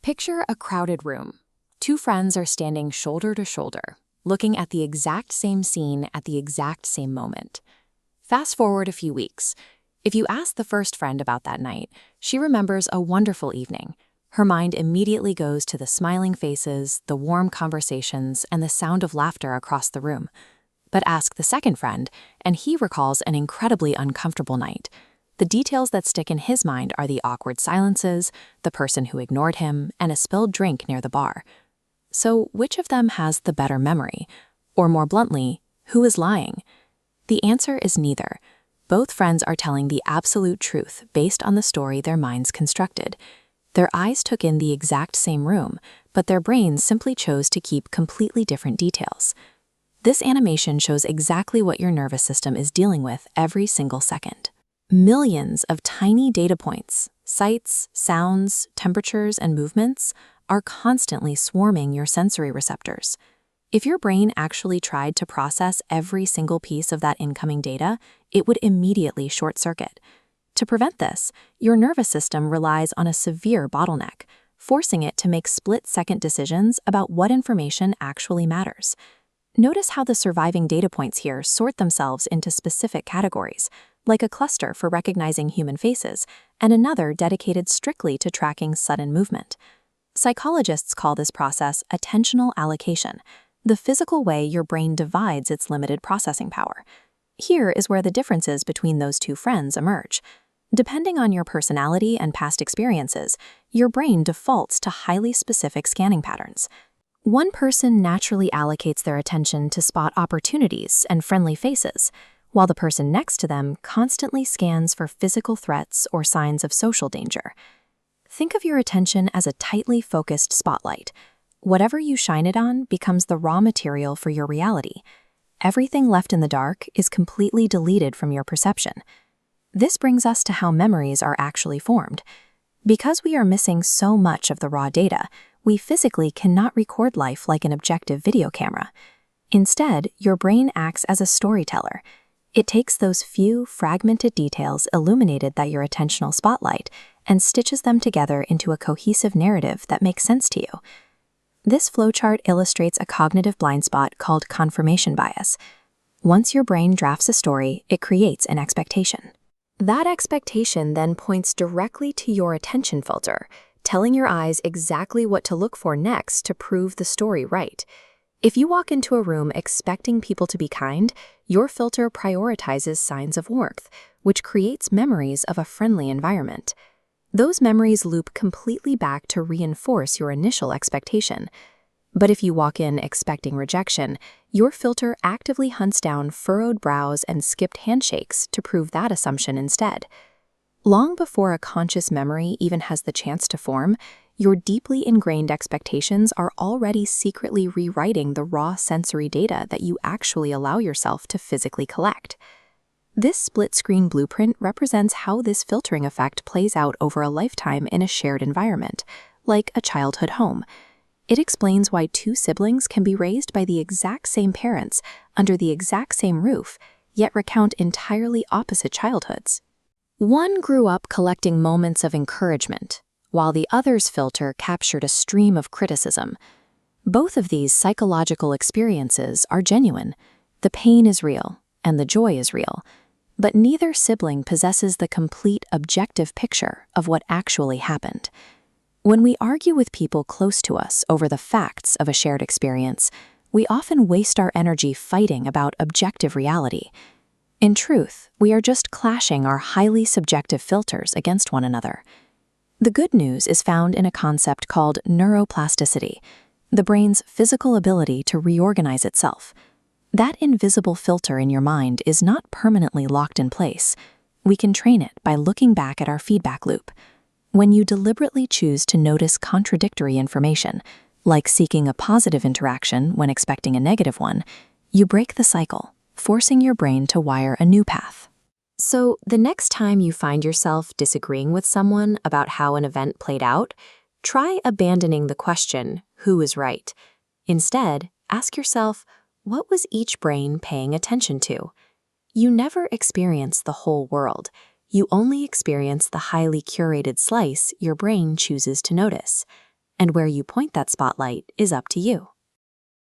Picture a crowded room. Two friends are standing shoulder to shoulder, looking at the exact same scene at the exact same moment. Fast forward a few weeks. If you ask the first friend about that night, she remembers a wonderful evening. Her mind immediately goes to the smiling faces, the warm conversations, and the sound of laughter across the room. But ask the second friend, and he recalls an incredibly uncomfortable night. The details that stick in his mind are the awkward silences, the person who ignored him, and a spilled drink near the bar. So which of them has the better memory? Or more bluntly, who is lying? The answer is neither. Both friends are telling the absolute truth based on the story their minds constructed. Their eyes took in the exact same room, but their brains simply chose to keep completely different details. This animation shows exactly what your nervous system is dealing with every single second. Millions of tiny data points, sights, sounds, temperatures, and movements are constantly swarming your sensory receptors. If your brain actually tried to process every single piece of that incoming data, it would immediately short-circuit. To prevent this, your nervous system relies on a severe bottleneck, forcing it to make split-second decisions about what information actually matters. Notice how the surviving data points here sort themselves into specific categories, like a cluster for recognizing human faces, and another dedicated strictly to tracking sudden movement. Psychologists call this process attentional allocation, the physical way your brain divides its limited processing power. Here is where the differences between those two friends emerge. Depending on your personality and past experiences, your brain defaults to highly specific scanning patterns. One person naturally allocates their attention to spot opportunities and friendly faces, while the person next to them constantly scans for physical threats or signs of social danger. Think of your attention as a tightly focused spotlight. Whatever you shine it on becomes the raw material for your reality. Everything left in the dark is completely deleted from your perception. This brings us to how memories are actually formed. Because we are missing so much of the raw data, we physically cannot record life like an objective video camera. Instead, your brain acts as a storyteller. It takes those few fragmented details illuminated by your attentional spotlight and stitches them together into a cohesive narrative that makes sense to you. This flowchart illustrates a cognitive blind spot called confirmation bias. Once your brain drafts a story, it creates an expectation. That expectation then points directly to your attention filter, telling your eyes exactly what to look for next to prove the story right. If you walk into a room expecting people to be kind, your filter prioritizes signs of warmth, which creates memories of a friendly environment. Those memories loop completely back to reinforce your initial expectation. But if you walk in expecting rejection, your filter actively hunts down furrowed brows and skipped handshakes to prove that assumption instead. Long before a conscious memory even has the chance to form, your deeply ingrained expectations are already secretly rewriting the raw sensory data that you actually allow yourself to physically collect. This split-screen blueprint represents how this filtering effect plays out over a lifetime in a shared environment, like a childhood home. It explains why two siblings can be raised by the exact same parents under the exact same roof, yet recount entirely opposite childhoods. One grew up collecting moments of encouragement, while the other's filter captured a stream of criticism. Both of these psychological experiences are genuine. The pain is real, and the joy is real. But neither sibling possesses the complete objective picture of what actually happened. When we argue with people close to us over the facts of a shared experience, we often waste our energy fighting about objective reality. In truth, we are just clashing our highly subjective filters against one another. The good news is found in a concept called neuroplasticity, the brain's physical ability to reorganize itself. That invisible filter in your mind is not permanently locked in place. We can train it by looking back at our feedback loop. When you deliberately choose to notice contradictory information, like seeking a positive interaction when expecting a negative one, you break the cycle, forcing your brain to wire a new path. So, the next time you find yourself disagreeing with someone about how an event played out, try abandoning the question, who is right? Instead, ask yourself, what was each brain paying attention to? You never experience the whole world. You only experience the highly curated slice your brain chooses to notice. And where you point that spotlight is up to you.